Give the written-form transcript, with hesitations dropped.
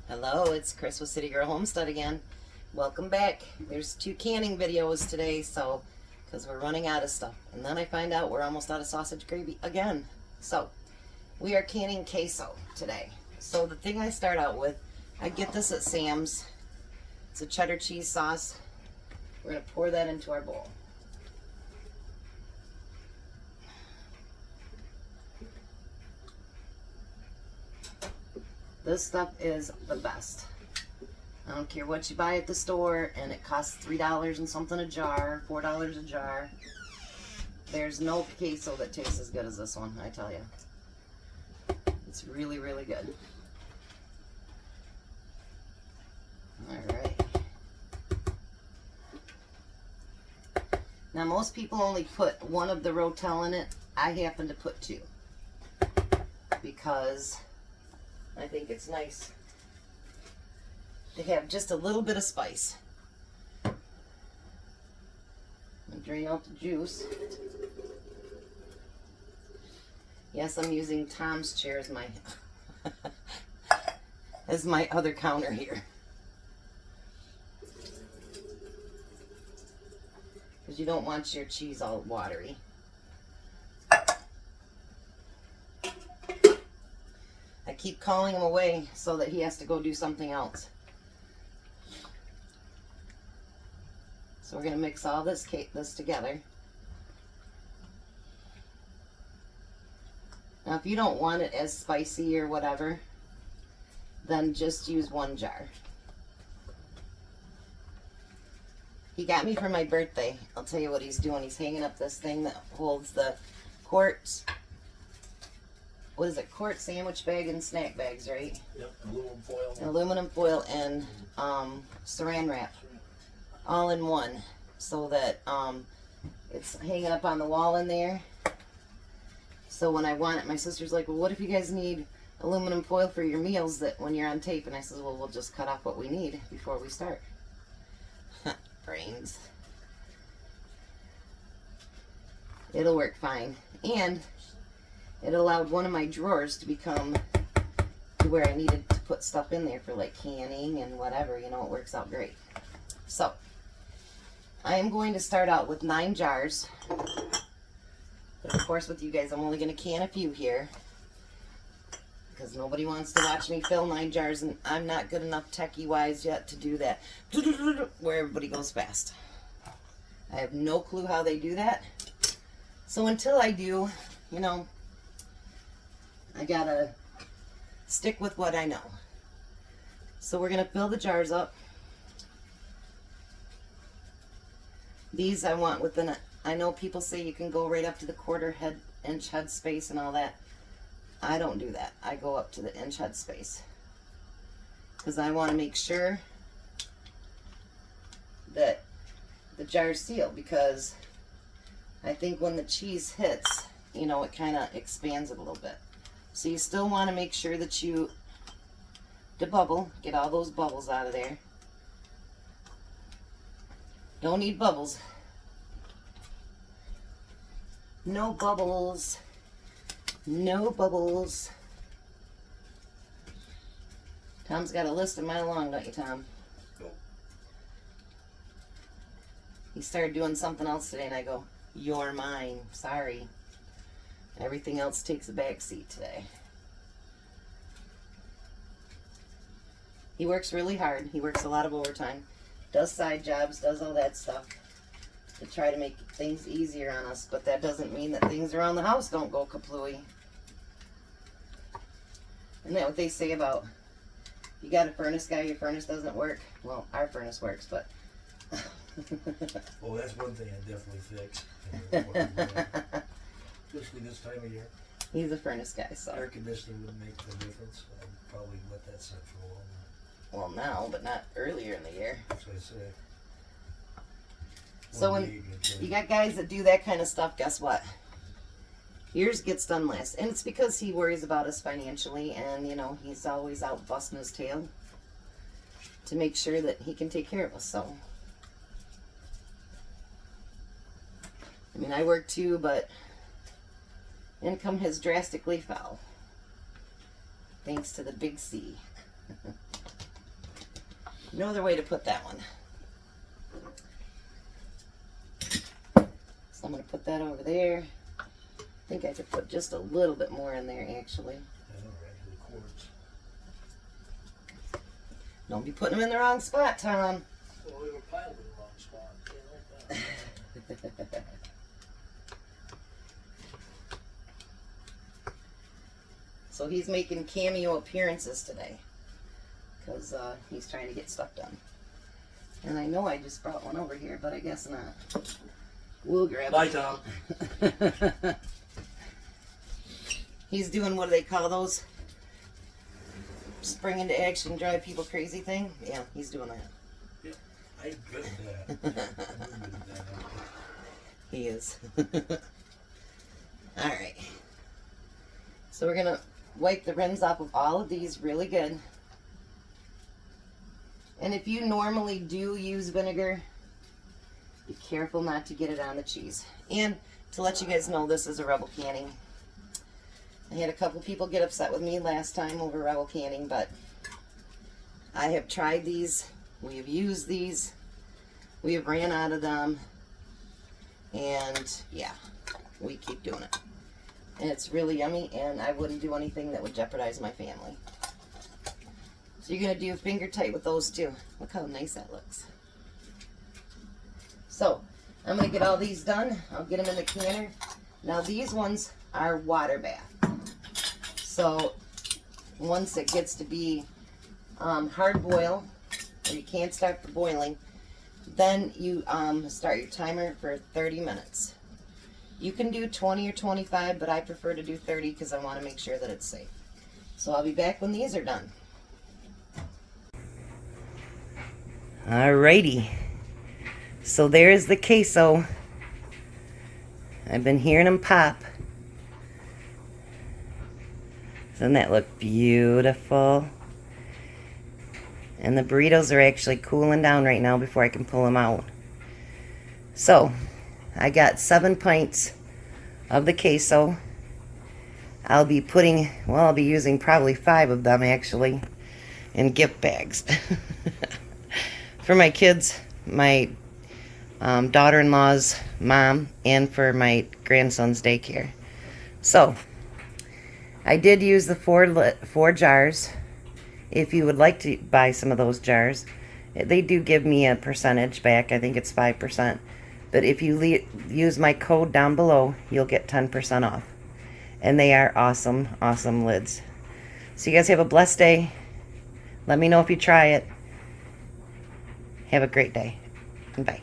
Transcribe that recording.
Hello, it's Chris with Citygirlhomestead again. Welcome back. There's 2 canning videos today, so because we're running out of stuff. And then I find out we're almost out of sausage gravy again. So we are canning queso today. So the thing I start out with, I get this at Sam's. It's a cheddar cheese sauce. We're going to pour that into our bowl. This stuff is the best. I don't care what you buy at the store, and it costs $3 and something a jar, $4 a jar. There's no queso that tastes as good as this one, I tell you. It's really, really good. Alright. Now most people only put one of the rotel in it. I happen to put 2. Because I think it's nice to have just a little bit of spice. And drain out the juice. Yes, I'm using Tom's chair as my as my other counter here. Because you don't want your cheese all watery. I keep calling him away so that he has to go do something else. So we're going to mix all this together. Now if you don't want it as spicy or whatever, then just use 1 jar. He got me for my birthday. I'll tell you what he's doing. He's hanging up this thing that holds the quartz. What is it? Quart sandwich bag and snack bags, right? Yep, aluminum foil. Aluminum foil and saran wrap, all in one, so that it's hanging up on the wall in there. So when I want it, my sister's like, well, what if you guys need aluminum foil for your meals that when you're on tape? And I says, well, we'll just cut off what we need before we start. Brains. It'll work fine. And it allowed one of my drawers to become to where I needed to put stuff in there for like canning and whatever. You know, it works out great. So I am going to start out with 9 jars. But of course with you guys, I'm only going to can a few here, because nobody wants to watch me fill 9 jars, and I'm not good enough techie wise yet to do that where everybody goes fast. I have no clue how they do that. So until I do, you know, I gotta stick with what I know. So we're gonna fill the jars up. These I want within a, I know people say you can go right up to the 1/4 inch head space and all that. I don't do that. I go up to the inch head space, because I want to make sure that the jars seal, because I think when the cheese hits, you know, it kind of expands it a little bit. So you still want to make sure that you debubble, get all those bubbles out of there. Don't need bubbles. No bubbles. No bubbles. Tom's got a list a mile long, don't you, Tom? Nope. He started doing something else today, and I go, you're mine. Sorry. Everything else takes a back seat today. He works really hard. He works a lot of overtime. Does side jobs, does all that stuff to try to make things easier on us. But that doesn't mean that things around the house don't go kaplooey. Isn't that what they say about, you got a furnace guy, your furnace doesn't work? Well, our furnace works, but... Well, that's one thing I definitely fix. Especially this time of year. He's a furnace guy, so... Air conditioning would make the difference. I'd probably let that sit for a while. Well, now, but not earlier in the year. That's what I say. So when you got guys that do that kind of stuff, guess what? Yours gets done last. And it's because he worries about us financially, and, you know, he's always out busting his tail to make sure that he can take care of us, so... I mean, I work too, but income has drastically fell. Thanks to the big C. No other way to put that one. So I'm going to put that over there. I think I could put just a little bit more in there, actually. I know, right? The cords. Don't be putting them in the wrong spot, Tom. Well, we were piled in the wrong spot. Yeah, like that. So he's making cameo appearances today because he's trying to get stuff done. And I know I just brought one over here, but I guess not. We'll grab Bye, it. Tom. He's doing, what do they call those? Spring into action, drive people crazy thing? Yeah, he's doing that. Yeah, I'm good at that. I'm good at that. He is. Alright. So we're going to wipe the rims off of all of these really good. And if you normally do use vinegar, be careful not to get it on the cheese. And to let you guys know, this is a Rebel canning. I had a couple people get upset with me last time over Rebel canning, but I have tried these. We have used these. We have ran out of them. And yeah, we keep doing it. And it's really yummy, and I wouldn't do anything that would jeopardize my family. So you're going to do finger tight with those too. Look how nice that looks. So, I'm going to get all these done. I'll get them in the canner. Now these ones are water bath. So, once it gets to be hard boil, or you can't start the boiling, then you start your timer for 30 minutes. You can do 20 or 25, but I prefer to do 30 because I want to make sure that it's safe. So I'll be back when these are done. Alrighty. So there's the queso. I've been hearing them pop. Doesn't that look beautiful? And the burritos are actually cooling down right now before I can pull them out. So, I got 7 pints of the queso. I'll be using probably 5 of them actually in gift bags. For my kids, my daughter-in-law's mom, and for my grandson's daycare. So, I did use the 4 jars. If you would like to buy some of those jars, they do give me a percentage back. I think it's 5%. But if you use my code down below, you'll get 10% off. And they are awesome, awesome lids. So you guys have a blessed day. Let me know if you try it. Have a great day. Bye.